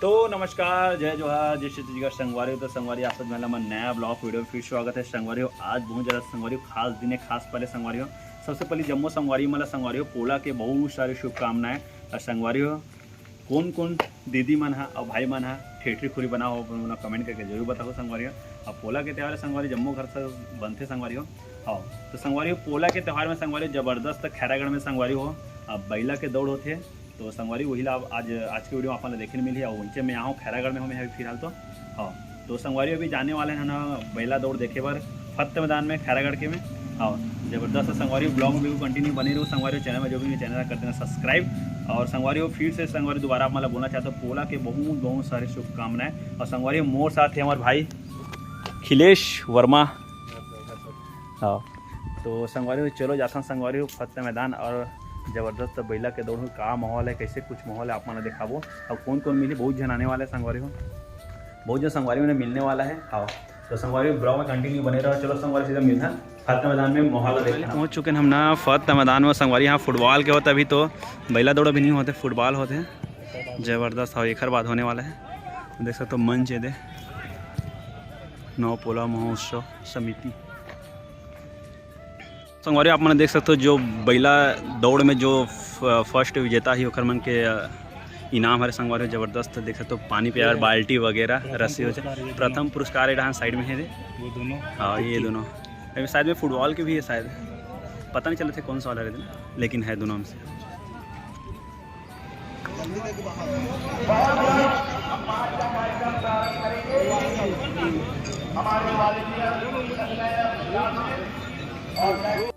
तो नमस्कार, जय जोहार, जय छत्तीसगढ़। संगवारी तो संगवारी आप सब मेला में नया ब्लॉग वीडियो फिर स्वागत है। संगवारी हो आज बहुत ज़्यादा संगवारी खास दिन है, खास पहले संगवारी हो सबसे पहले जम्मू संगवारी मतलब संगवारी हो पोला के बहुत सारी शुभकामनाएं। और संगवारी हो कौन कौन दीदी मन है और भाई मन है ठेठरी खुरी बना हो कमेंट करके जरूर बताओ। संगवारी हो अब पोला के त्यौहार संगवारी जम्मू घर से बनते संगवारी हो। हाँ तो संगवारी हो पोला के त्यौहार में संगवारी जबरदस्त खैरागढ़ में संगवारी हो अब बैला के दौड़ होते तो संगवारी वही लाभ आज की वीडियो आपने देखने मिली है। और उनसे मैं यहाँ हूँ खैरागढ़ में हूँ मैं फिलहाल तो। हाँ तो संगवारी अभी जाने वाले हैं ना बैला दौड़ देखे बार फतेह मैदान में खैरागढ़ के में। हाँ जबरदस्त संगवारी ब्लॉग में भी कंटिन्यू बने रहो। संगवारी चैनल में जो भी चैनल कर देना सब्सक्राइब। और संगवारी हो फिर से संगवारी दोबारा मतलब बोलना चाहता हूँ पोला के बहुत बहुत सारी शुभकामनाएं। और संगवारी मोर साथ है हमारे भाई खिलेश वर्मा। हाँ तो संगवारी चलो जाता हूँ संगवारी हो फतेह मैदान और जबरदस्त बैला के दौड़ का माहौल है कैसे कुछ माहौल है आप मैंने दिखाबो। और कौन कौन मिले बहुत जन आने वाले संगवारी हो बहुत जन संगवारी में मिलने वाला है। हाँ तो संगवारी ब्लॉग में कंटिन्यू बने रहो। चलो संगवारी सीधा मिलता फतेह मैदान में माहौल देखने पहुँच चुके हैं हम ना फतेह मैदान में। संगवारी यहाँ फुटबॉल के होते अभी तो बैला दौड़ भी नहीं होते फुटबॉल होते हैं जबरदस्त। हाँ एक बाद होने वाला है देख सकते हो मंच है दे नौ पोला महोत्सव समिति। संगवारी आप मैंने देख सकते हो जो बैला दौड़ में जो फर्स्ट विजेता ही ओखर मन के इनाम हरे संगवारी जबरदस्त देख सकते हो पानी प्यार बाल्टी वगैरह रस्सी हो प्रथम पुरस्कार है साइड में है दे वो दोनों। हाँ ये दोनों अभी साइड में फुटबॉल के भी है शायद पता नहीं चले थे कौन सा वाला रहते लेकिन है दोनों में से।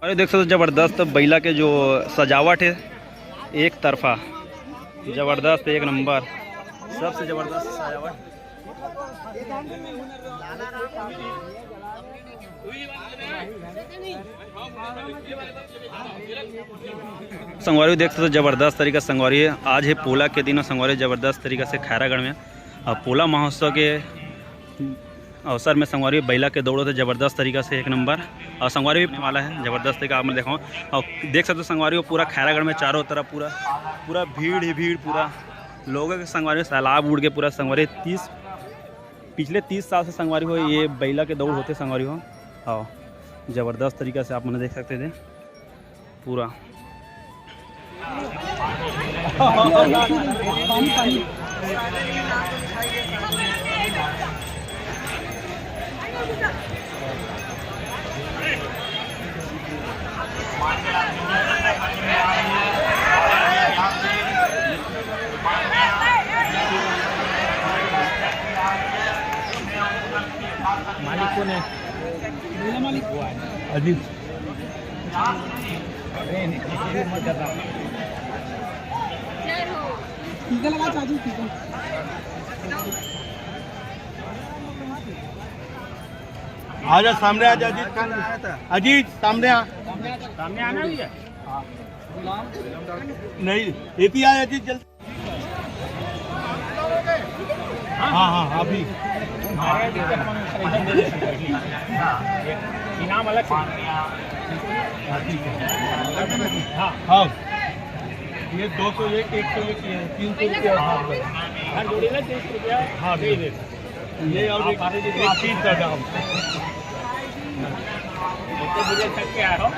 अरे देख सकते हो जबरदस्त बैला के जो सजावट है एक तरफा जबरदस्त एक नंबर सबसे जबरदस्त सजावट। संगवारी देख सकते हो जबरदस्त तरीका से संगवारी आज है पोला के दिन संगवारी जबरदस्त तरीका से खैरागढ़ में और पोला महोत्सव के अवसर में संगवारी बैला के दौड़ो थे जबरदस्त तरीका से एक नंबर। और संगवारी भी वाला है जबरदस्त तरीका आप मैं देखा और देख सकते हो संगवारी को पूरा खैरागढ़ में चारों तरफ पूरा भीड़ ही भीड़ पूरा लोगों के संगवारी सैलाब उड़ के पूरा संगवारी पिछले 30 साल से संगवारी हो ये बैला के दौड़ होते संगवारी हो। हाँ जबरदस्त तरीका से आप मैंने देख सकते थे पूरा मालिक कौन है मालिक अजीब टीका लगा चाचू टीका आजा सामने आजा अजीत सामने आना भी है नहीं ये भी आया अजीत जल्दी। हाँ हाँ अभी इनाम अलग हाँ ये 201 101 300 हर जोड़ी ना 30 रुपया। हाँ दे दे ये और एक चीज का दाम मुझे तक के आ रहा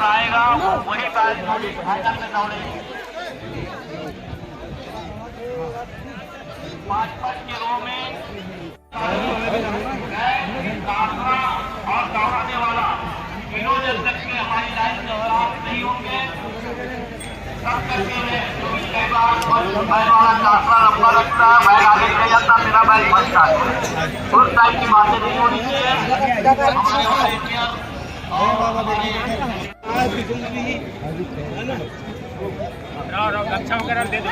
आएगा वही बात में दौड़े 5 के रो में और दौड़ाने वाला जब तक के हमारी लाइन में साथ नहीं होंगे तब तक के लिए कई बार वाला काफला लंबा लगता है बैल आगे नहीं जाता मेरा बैल बचता है उस टाइप की बातें नहीं होनी चाहिए। अच्छा वगैरह दे दो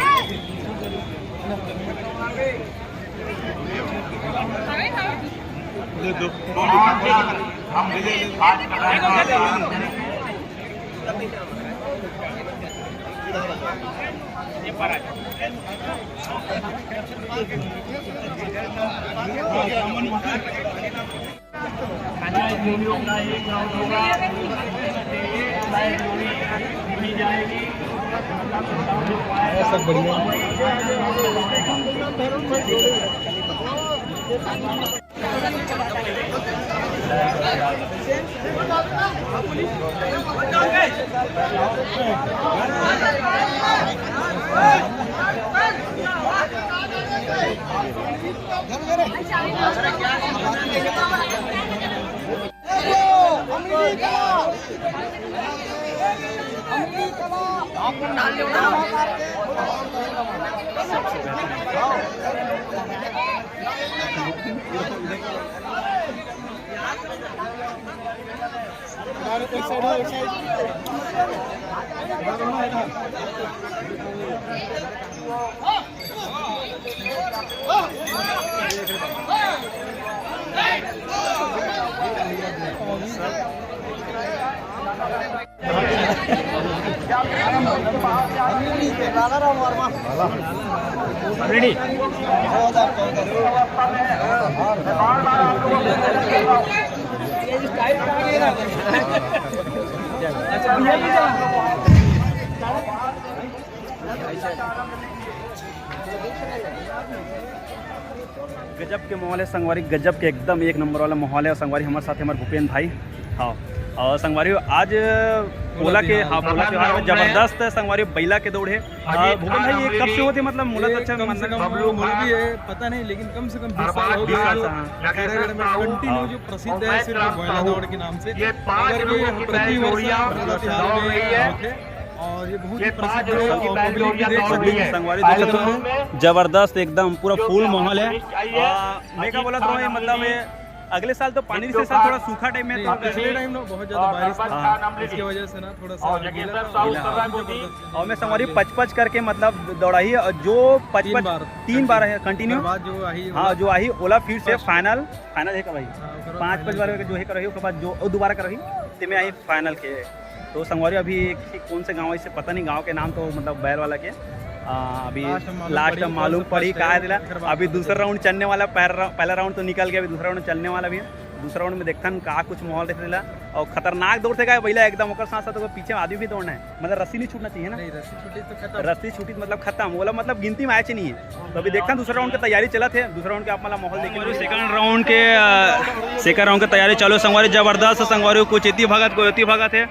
जाएगी सब बढ़िया। रेडी गजब के माहौल है संगवारी, गजब के एकदम एक नंबर वाला माहौल है। संगवारी हमारे साथ हमारे भूपेंद्र भाई। हाँ और संगवारी आज पोला के त्योहार में जबरदस्त संगवारी बैला के दौड़ है। भूपेंद्र भाई ये कब से होते मतलब मूलत अच्छा भी है पता नहीं, लेकिन कम से कम 20 साल हो गए खैरागढ़ में कंटिन्यू जो प्रसिद्ध है सिर्फ बैला दौड़ के नाम से। अगर ये प्रति वर्ष त्योहार में होते और ये बहुत ही प्रसिद्ध है और पब्लिक भी देख सकते हैं। संगवारी देख सकते हो जबरदस्त एकदम पूरा फुल माहौल है। मैं क्या बोला था मतलब अगले साल तो पानी से साल थोड़ा सूखा टाइम में, पिछले टाइम ना बहुत ज्यादा बारिश था, इसकी वजह से ना थोड़ा सा गीला था। और मैं संगवारी 55 करके मतलब दौड़ाई और जो 3 बार है कंटिन्यू। हाँ जो आई ओला फिर से फाइनल है का भाई 5 बार जो है कर उसके बाद जो दोबारा कर रही तो मैं आई फाइनल के। तो संगवारी अभी किसी कौन से गाँव से पता नहीं, गाँव के नाम तो मतलब बैल वाला के अभी लास्ट मालूम पड़ी कहा दिला। अभी दूसरा राउंड चलने वाला, पहला राउंड तो निकल गया, अभी दूसरा राउंड चलने वाला भी है। दूसरा राउंड में देखता हूँ कहा कुछ माहौल देख दिला और खतरनाक दौड़ से पहला एकदम और साथ साथ पीछे आदमी भी दौड़ना है, मतलब रस्सी नहीं छूटना चाहिए ना। रस्सी छूटी मतलब खत्म, बोला मतलब गिनती मैच नहीं है। तो अभी देखता हूँ दूसरा राउंड की तैयारी चला थे, दूसरा राउंड के आप मतलब माहौल देखेंगे। सेकंड राउंड की तैयारी चालू संगवारी जबरदस्त संगवारी कुछ इतनी भगत है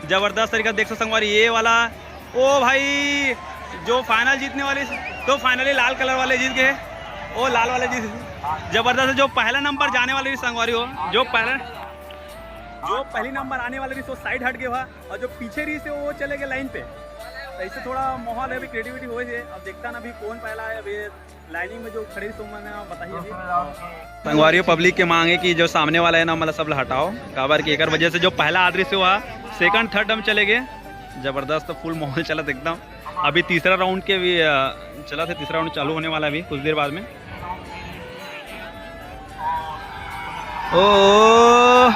जबरदस्त तरीका देख सकते संगवारी। ये वाला ओ भाई जो फाइनल जीतने वाले तो फाइनली लाल कलर वाले जीत गए, वो लाल वाले जीत जबरदस्त। जो पहला नंबर जाने वाले भी संगवारी हो, जो पहली नंबर आने वाले भी तो साइड हट गए हुआ और जो पीछे रही से वो चले गए लाइन पे। तो इससे थोड़ा माहौल है, अभी क्रिएटिविटी हो है। अब देखता ना अभी कौन पहला है। अभी लाइनिंग में जो खड़ी तो मैंने बताइए अभी संगवारी पब्लिक के मांगे कि जो सामने वाला है ना मतलब सब हटाओ काबर की एक वजह से जो पहला आदमी से हुआ सेकंड थर्ड हम चले गए। जबरदस्त फुल माहौल चला एकदम। अभी तीसरा राउंड के भी चला था, तीसरा राउंड चालू होने वाला है अभी कुछ देर बाद में। ओ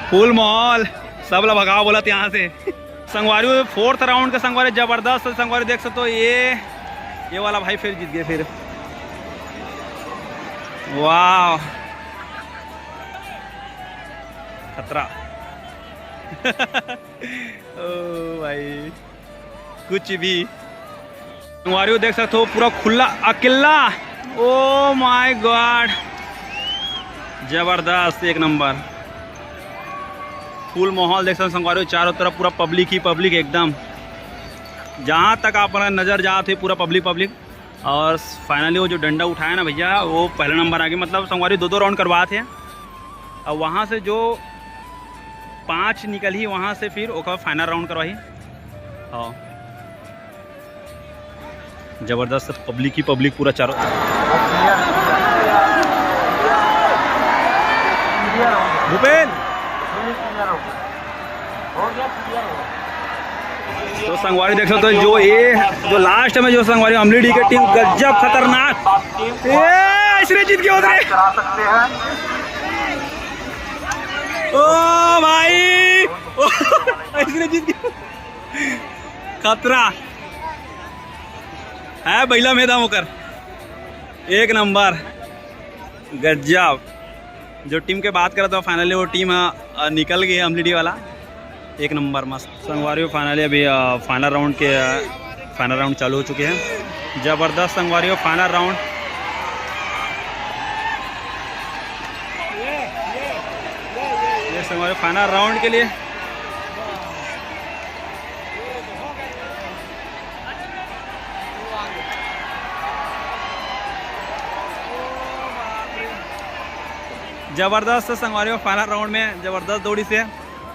फुल माहौल सब लोग भगाओ बोला यहाँ से। संगवारी फोर्थ राउंड का संगवारी जबरदस्त संगवारी देख सकते हो। ये वाला भाई फिर जीत गए फिर। वाह खतरा ओ भाई कुछ भी संगवारी देख सकते हो पूरा खुला अकेला। ओ माय गॉड जबरदस्त एक नंबर फुल माहौल देख सकते संगवारी। चारों तरफ पूरा पब्लिक ही पब्लिक एकदम, जहाँ तक आप नज़र जाते पूरा पब्लिक। और फाइनली वो जो डंडा उठाया ना भैया वो पहला नंबर आ गया। मतलब संगवारी 2 राउंड करवाए थे और वहाँ से जो 5 निकली वहाँ से फिर ओका फाइनल राउंड करवाई। हाँ जबरदस्त पब्लिक ही पब्लिक पूरा चारों। भूपेंद्र तो संगवारी देख सकते हो जो लास्ट में जो संगवारी अमलीडी की टीम गजब खतरनाक ऐसे जीत के उतरे। ओ भाई ऐसे जीत के खतरा है बैला मैदान होकर एक नंबर गजब। जो टीम के बात कर रहा था फाइनली वो टीम निकल गई अमलीडी वाला। एक नंबर मस्त संगवारी। फाइनली अभी फाइनल राउंड चालू हो चुके हैं। ज़बरदस्त संगवारी, फाइनल राउंड। ये संगवारी फाइनल राउंड के लिए जबरदस्त संगवारी फाइनल राउंड में जबरदस्त दौड़ी से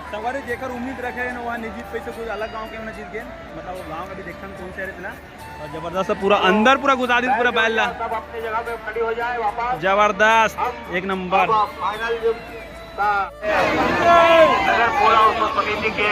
संगवारी जेकर उम्मीद रखे न वहाँ नहीं जीत पैसे कुछ अलग गांव के जीत गए, मतलब वो गांव अभी देखने में कौन से इतना और जबरदस्त पूरा अंदर पूरा घुसा दी पूरा बैल ला अपनी जगह पे खड़ी हो जाए वापस। जबरदस्त एक नंबर। फाइनल नगर पूरा उत्सव समिति के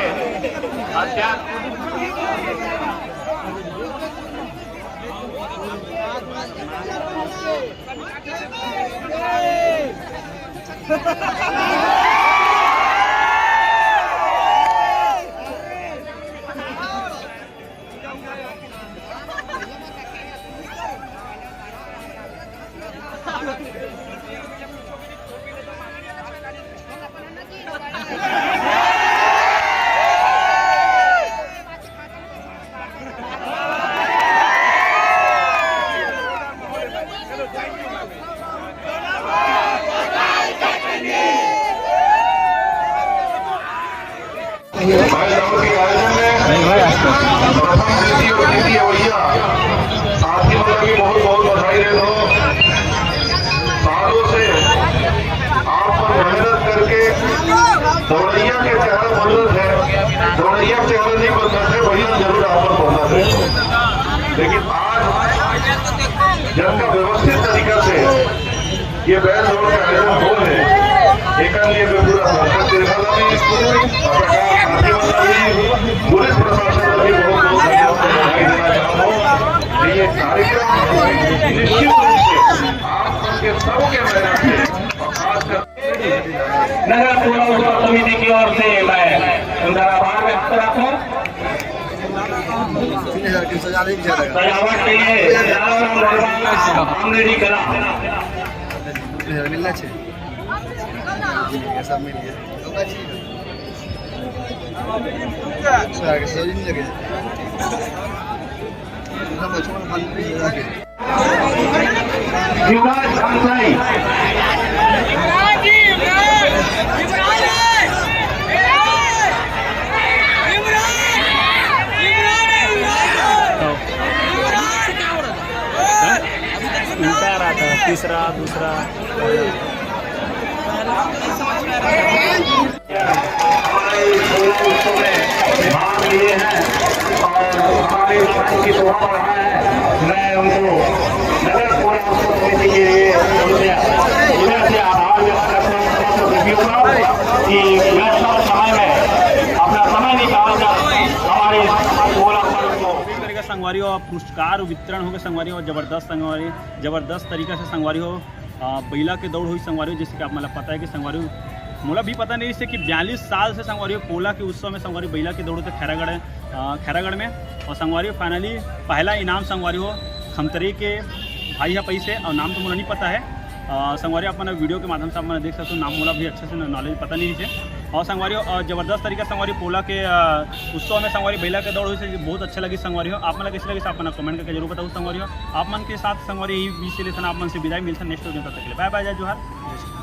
बहुत बहुत बधाई दे दो। सालों से आप पर मेहनत करके दौड़ैया के चेहरा बदल है, दौड़ैया चेहरा नहीं बदल से भैया जरूर आप पर पहुंचा थे, लेकिन आज जनता व्यवस्थित तरीका से ये बैल दौड़ के आयोजन हो रहे एक लिए पूरा सरकार पुलिस प्रशासन का भी बहुत बहुत धन्यवाद देना चाहता हूँ। ये कार्यक्रम निश्चित रूप से आप सबके सबके मेहनत से नगर पूरा उत्सव समिति की ओर से मैं सुंदर आभार व्यक्त करता हूँ। सजावट के लिए हमने नहीं करा मिलना चाहिए सब मिल गया युवराज खानसाई उल्टा रहा था, तीसरा दूसरा भाग लिए हैं और हमारे की शोभा बढ़ा है। मैं उनको नगर पूरा उत्सव समिति के लिए उनसे आभार व्यक्त करता हूँ कि व्यस्त समय में अपना समय निकाल कर हमारे संगवारी और पुरस्कार वितरण हो गए संगवारी और जबरदस्त तरीका से संगवारी हो बैला के दौड़ हुई संगवारी हो। जैसे कि आप मतलब पता है कि संगवारी मोला भी पता नहीं इससे कि 42 साल से संगवारी पोला के उत्सव में संगवारी बैला के दौड़ होते खैरागढ़ में और संगवारी फाइनली पहला इनाम संगवारी हो खमतरी के भाई है पैसे और नाम तो मुझे नहीं पता है। संगवारी आप वीडियो के माध्यम से आप मैंने देख सकते हो, नाम मोला भी अच्छे से नॉलेज पता नहीं है। और संगवारी जबरदस्त तरीका संगवारी पोला के उत्सव में संगवारी बैला के दौड़ हुई से बहुत अच्छा लगी संगवारी हो। आप मन कैसे लगी आप कमेंट करके जरूर बताओ संगवारी हो। आप मन के साथ संगवारी यही विषय लेसन आप मन से विदाई मिलता नेक्स्ट वीडियो तक के लिए बाय बाय जय जोहार।